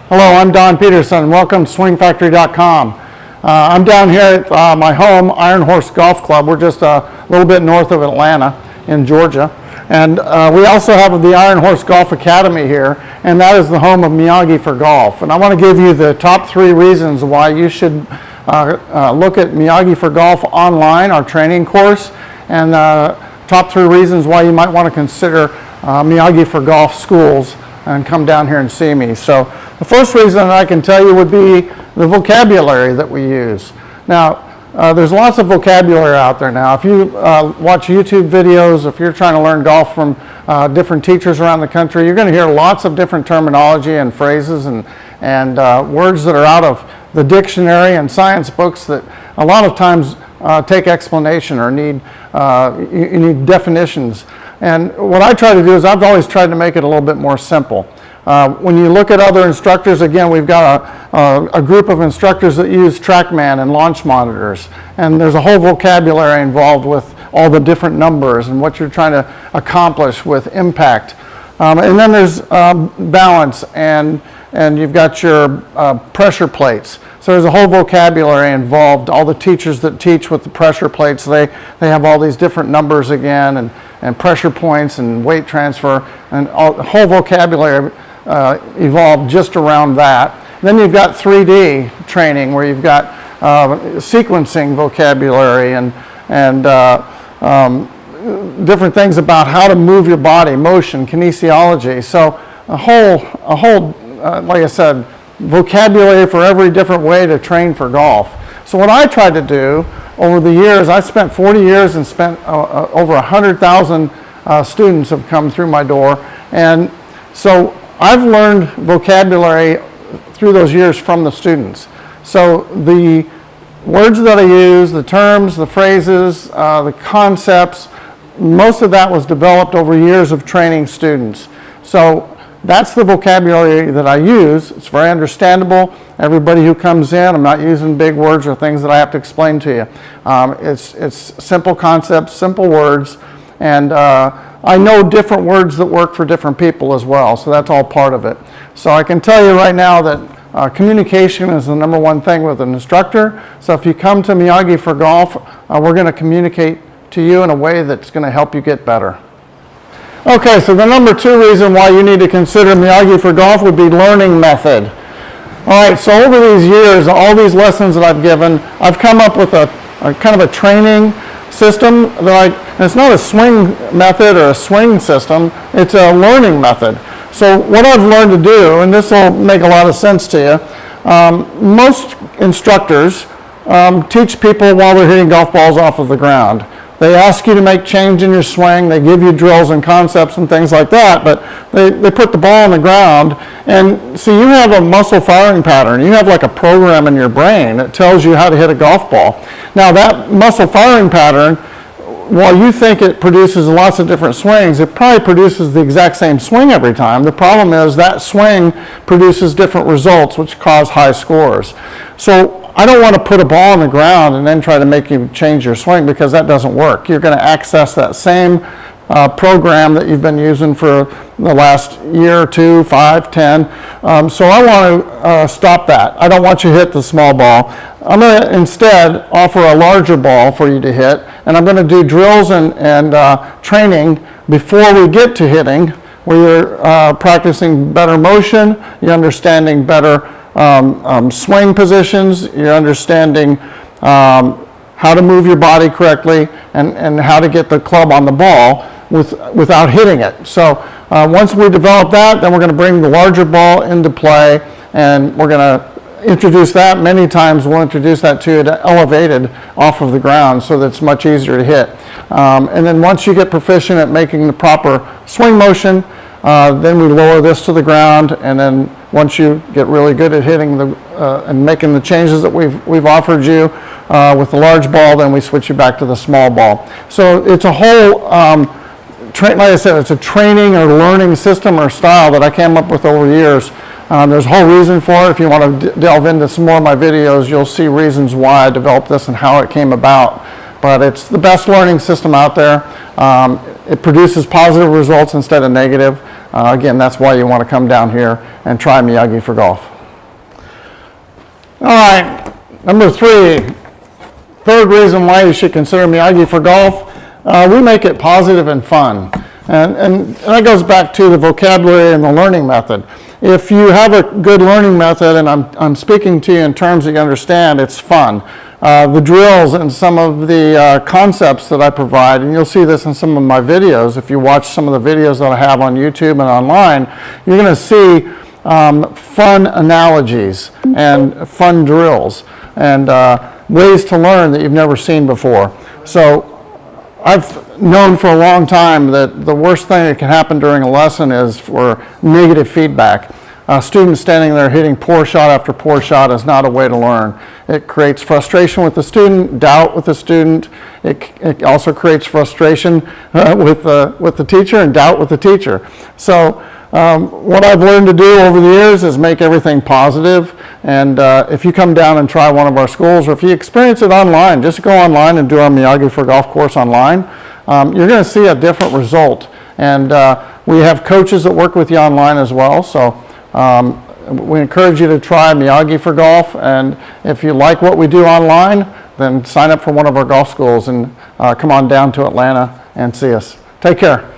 Hello, I'm Don Peterson. Welcome to SwingFactory.com. I'm down here at my home, Iron Horse Golf Club. We're just a little bit north of Atlanta in Georgia. And we also have the Iron Horse Golf Academy here, and that is the home of Miyagi for Golf. And I want to give you the top 3 reasons why you should look at Miyagi for Golf online, our training course, and top 3 reasons why you might want to consider Miyagi for Golf schools and come down here and see me. So the first reason I can tell you would be the vocabulary that we use. Now, there's lots of vocabulary out there now. If you watch YouTube videos, if you're trying to learn golf from different teachers around the country, you're going to hear lots of different terminology and phrases and words that are out of the dictionary and science books that a lot of times take explanation or need you need definitions. And what I try to do is I've always tried to make it a little bit more simple. When you look at other instructors, again, we've got a group of instructors that use TrackMan and launch monitors. And there's a whole vocabulary involved with all the different numbers and what you're trying to accomplish with impact. And then there's balance, and you've got your pressure plates. So there's a whole vocabulary involved. All the teachers that teach with the pressure plates, they have all these different numbers again, and pressure points and weight transfer, and the whole vocabulary evolved just around that. Then you've got 3D training where you've got sequencing vocabulary and different things about how to move your body, motion, kinesiology. So a whole like I said, vocabulary for every different way to train for golf. So what I tried to do over the years, I spent 40 years and spent over 100,000 students have come through my door. And so I've learned vocabulary through those years from the students. So the words that I use, the terms, the phrases, the concepts, most of that was developed over years of training students. So that's the vocabulary that I use. It's very understandable. Everybody who comes in, I'm not using big words or things that I have to explain to you. It's simple concepts, simple words, and I know different words that work for different people as well, so that's all part of it. So I can tell you right now that communication is the #1 thing with an instructor. So if you come to Miyagi for Golf, we're going to communicate to you in a way that's going to help you get better. Okay, so the #2 reason why you need to consider Miyagi for Golf would be learning method. All right, so over these years, all these lessons that I've given, I've come up with a kind of a training system and it's not a swing method or a swing system, it's a learning method. So what I've learned to do, and this will make a lot of sense to you, most instructors teach people while they're hitting golf balls off of the ground. They ask you to make change in your swing, they give you drills and concepts and things like that, but they put the ball on the ground, and so you have a muscle firing pattern. You have like a program in your brain that tells you how to hit a golf ball. Now that muscle firing pattern, while you think it produces lots of different swings, it probably produces the exact same swing every time. The problem is that swing produces different results which cause high scores. So I don't want to put a ball on the ground and then try to make you change your swing, because that doesn't work. You're going to access that same program that you've been using for the last year or 2, 5, 10. So I want to stop that. I don't want you to hit the small ball. I'm going to instead offer a larger ball for you to hit, and I'm going to do drills and training before we get to hitting, where you're practicing better motion, you're understanding better swing positions, you're understanding how to move your body correctly, and how to get the club on the ball without hitting it. So once we develop that, then we're going to bring the larger ball into play, and we're going to introduce that. Many times we'll introduce that to it elevated off of the ground so that it's much easier to hit. And then once you get proficient at making the proper swing motion, then we lower this to the ground, and then once you get really good at hitting and making the changes that we've offered you with the large ball, then we switch you back to the small ball. So it's a whole, like I said, it's a training or learning system or style that I came up with over years. There's a whole reason for it. If you want to delve into some more of my videos, you'll see reasons why I developed this and how it came about. But it's the best learning system out there. It produces positive results instead of negative. Again, that's why you want to come down here and try Miyagi for Golf. All right, number 3, third reason why you should consider Miyagi for golf, we make it positive and fun. And that goes back to the vocabulary and the learning method. If you have a good learning method, and I'm speaking to you in terms that you understand, it's fun. The drills and some of the concepts that I provide, and you'll see this in some of my videos. If you watch some of the videos that I have on YouTube and online, you're going to see fun analogies and fun drills and ways to learn that you've never seen before. So I've known for a long time that the worst thing that can happen during a lesson is for negative feedback. A student standing there hitting poor shot after poor shot is not a way to learn. It creates frustration with the student, doubt with the student. It also creates frustration with the teacher and doubt with the teacher. So what I've learned to do over the years is make everything positive. And if you come down and try one of our schools, or if you experience it online, just go online and do our Miyagi for Golf course online. You're going to see a different result. And we have coaches that work with you online as well. So we encourage you to try Miyagi for Golf. And if you like what we do online, then sign up for one of our golf schools and come on down to Atlanta and see us. Take care.